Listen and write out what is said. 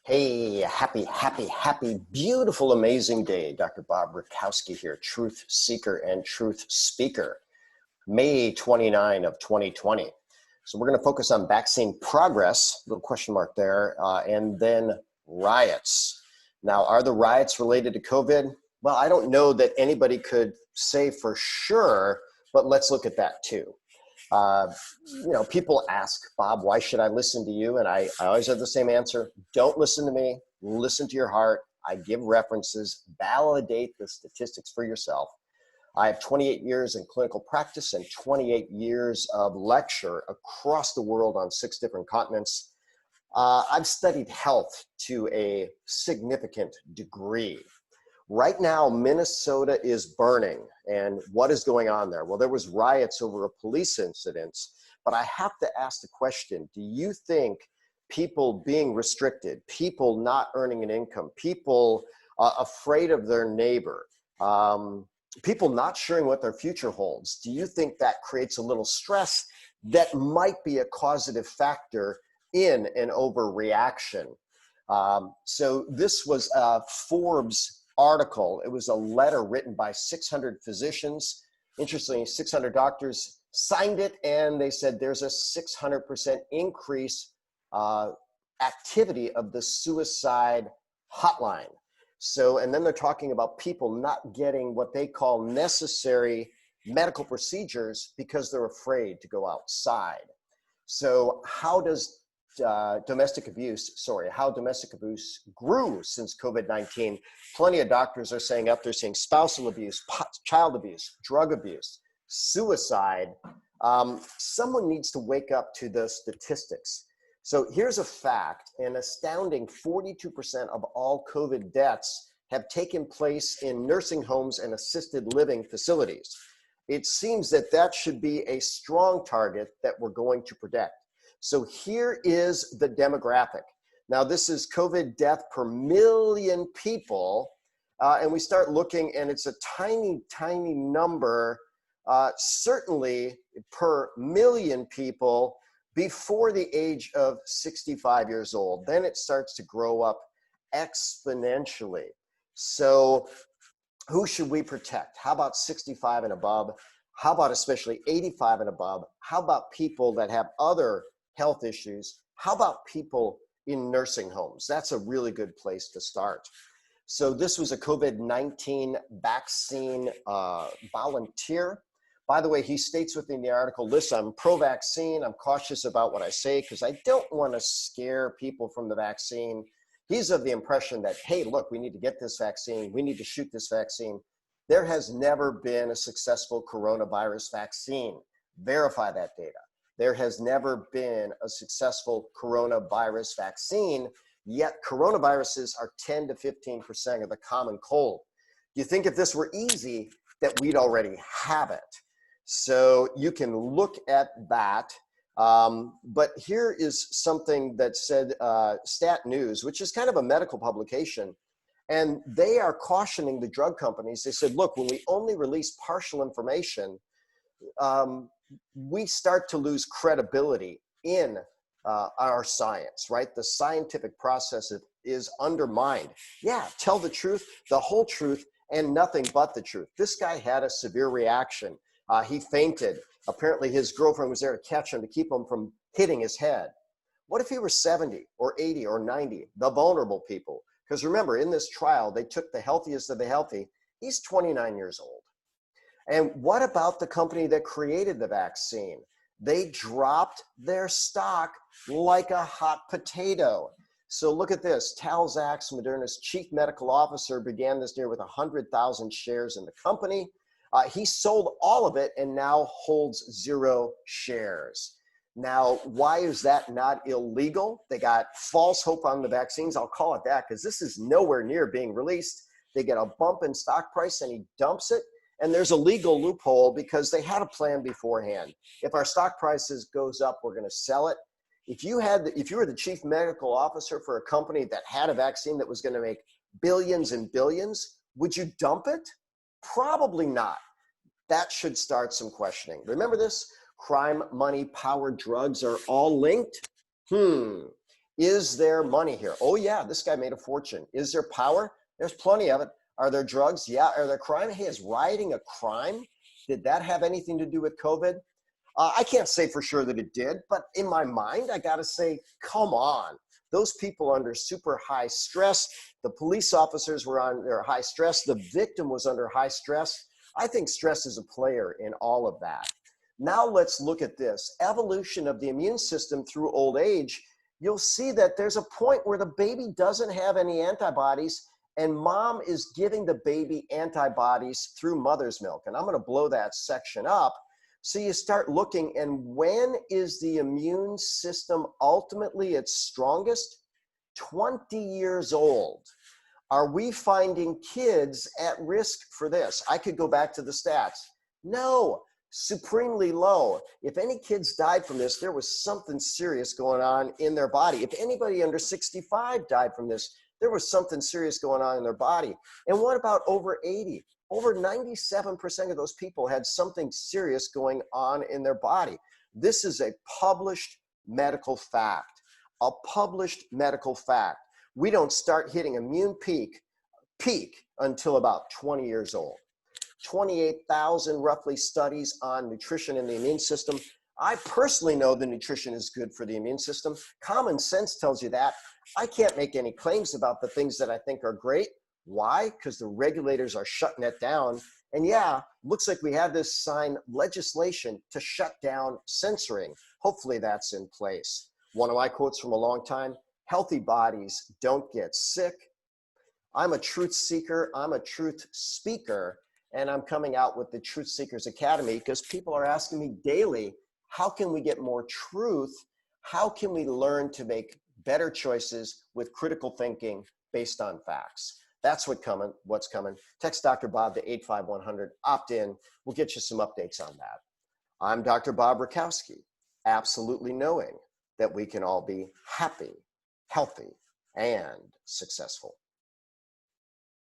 Hey, happy, beautiful, amazing day. Dr. Bob Rakowski here, truth seeker and truth speaker. May 29 of 2020. So we're going to focus on vaccine progress, little question mark there, and then riots. Now, are the riots related to COVID? Well, I don't know that anybody could say for sure, but let's look at that too. Uh, People ask, Bob, why should I listen to you? And I always have the same answer. Don't listen to me. Listen to your heart. I give references. Validate the statistics for yourself. I have 28 years in clinical practice and 28 years of lecture across the world on 6 different continents. I've studied health to a significant degree. Right now, Minnesota is burning. And what is going on there? Well, there was riots over a police incident, but I have to ask the question, do you think people being restricted, people not earning an income, people afraid of their neighbor, people not sure what their future holds, do you think that creates a little stress that might be a causative factor in an overreaction? So this was Forbes article. It was a letter written by 600 physicians. Interestingly, 600 doctors signed it, and they said there's a 600% increase activity of the suicide hotline. So, and then they're talking about people not getting what they call necessary medical procedures because they're afraid to go outside. So how does domestic abuse grew since COVID-19. Plenty of doctors are saying they're seeing spousal abuse, child abuse, drug abuse, suicide. Someone needs to wake up to the statistics. So here's a fact: an astounding 42% of all COVID deaths have taken place in nursing homes and assisted living facilities. It seems that should be a strong target that we're going to protect. So here is the demographic. Now, this is COVID death per million people. And we start looking, and it's a tiny, tiny number, certainly per million people before the age of 65 years old. Then it starts to grow up exponentially. So who should we protect? How about 65 and above? How about especially 85 and above? How about people that have other health issues? How about people in nursing homes? That's a really good place to start. So this was a COVID-19 vaccine volunteer. By the way, he states within the article, listen, I'm pro-vaccine. I'm cautious about what I say because I don't want to scare people from the vaccine. He's of the impression that, hey, look, we need to get this vaccine. We need to shoot this vaccine. There has never been a successful coronavirus vaccine. Verify that data. There has never been a successful coronavirus vaccine, yet coronaviruses are 10 to 15% of the common cold. Do you think if this were easy that we'd already have it? So you can look at that. But here is something that said Stat News, which is kind of a medical publication, and they are cautioning the drug companies. They said, look, when we only release partial information, we start to lose credibility in our science, right? The scientific process is undermined. Yeah, tell the truth, the whole truth, and nothing but the truth. This guy had a severe reaction. He fainted. Apparently his girlfriend was there to catch him to keep him from hitting his head. What if he were 70 or 80 or 90, the vulnerable people? Because remember, in this trial, they took the healthiest of the healthy. He's 29 years old. And what about the company that created the vaccine? They dropped their stock like a hot potato. So look at this. Tal Zaks, Moderna's chief medical officer, began this year with 100,000 shares in the company. He sold all of it and now holds 0 shares. Now, why is that not illegal? They got false hope on the vaccines. I'll call it that because this is nowhere near being released. They get a bump in stock price and he dumps it. And there's a legal loophole because they had a plan beforehand. If our stock prices goes up, we're going to sell it. If you were the chief medical officer for a company that had a vaccine that was going to make billions and billions, would you dump it? Probably not. That should start some questioning. Remember this? Crime, money, power, drugs are all linked. Is there money here? Oh yeah, this guy made a fortune. Is there power? There's plenty of it. Are there drugs? Yeah. Are there crime? Hey, is rioting a crime? Did that have anything to do with COVID? I can't say for sure that it did, but in my mind, I got to say, come on. Those people under super high stress, the police officers were under high stress, the victim was under high stress. I think stress is a player in all of that. Now let's look at this. Evolution of the immune system through old age. You'll see that there's a point where the baby doesn't have any antibodies and mom is giving the baby antibodies through mother's milk. And I'm going to blow that section up. So you start looking, and when is the immune system ultimately its strongest? 20 years old. Are we finding kids at risk for this? I could go back to the stats. No, supremely low. If any kids died from this, there was something serious going on in their body. If anybody under 65 died from this, there was something serious going on in their body. And what about over 80? Over 97% of those people had something serious going on in their body. This is a published medical fact. A published medical fact. We don't start hitting immune peak until about 20 years old. 28,000 roughly studies on nutrition in the immune system. I personally know the nutrition is good for the immune system. Common sense tells you that. I can't make any claims about the things that I think are great. Why? Because the regulators are shutting it down. And yeah, looks like we have this sign legislation to shut down censoring. Hopefully that's in place. One of my quotes from a long time, healthy bodies don't get sick. I'm a truth seeker. I'm a truth speaker. And I'm coming out with the Truth Seekers Academy because people are asking me daily, how can we get more truth? How can we learn to make better choices with critical thinking based on facts? That's what's coming. Text Dr. Bob to 85100, opt in. We'll get you some updates on that. I'm Dr. Bob Rakowski, absolutely knowing that we can all be happy, healthy, and successful.